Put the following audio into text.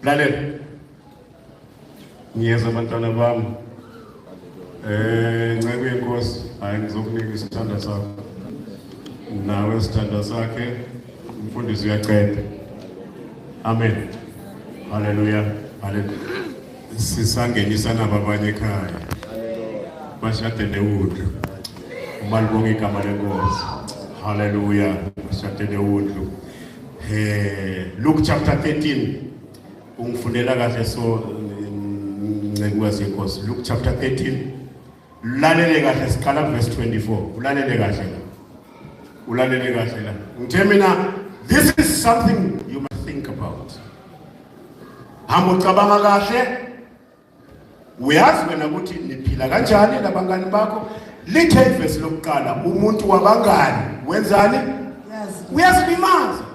lalela ngiyeza abantwana bami nceke yenkosi hayi ngizokunika isithanda sakho nawe isithanda sakhe umfundisi uyaqeda amen haleluya haleluya sisangenisa nababanye ekhaya bashade newudlu umalibonga igama lenkosi haleluya bashade newudlu Luke chapter 13 ungifundela kahle so ncekukazi yenkosi Luke chapter 13 lalele kahle siqala verse 24 ulalele kahle la ngithe mina this is something you must think about hamba ucabanga kahle uyazi wena ukuthi niphila kanjani labangani bakho lithe verse lokuqala umuntu wabangani wenzani uyazilimaza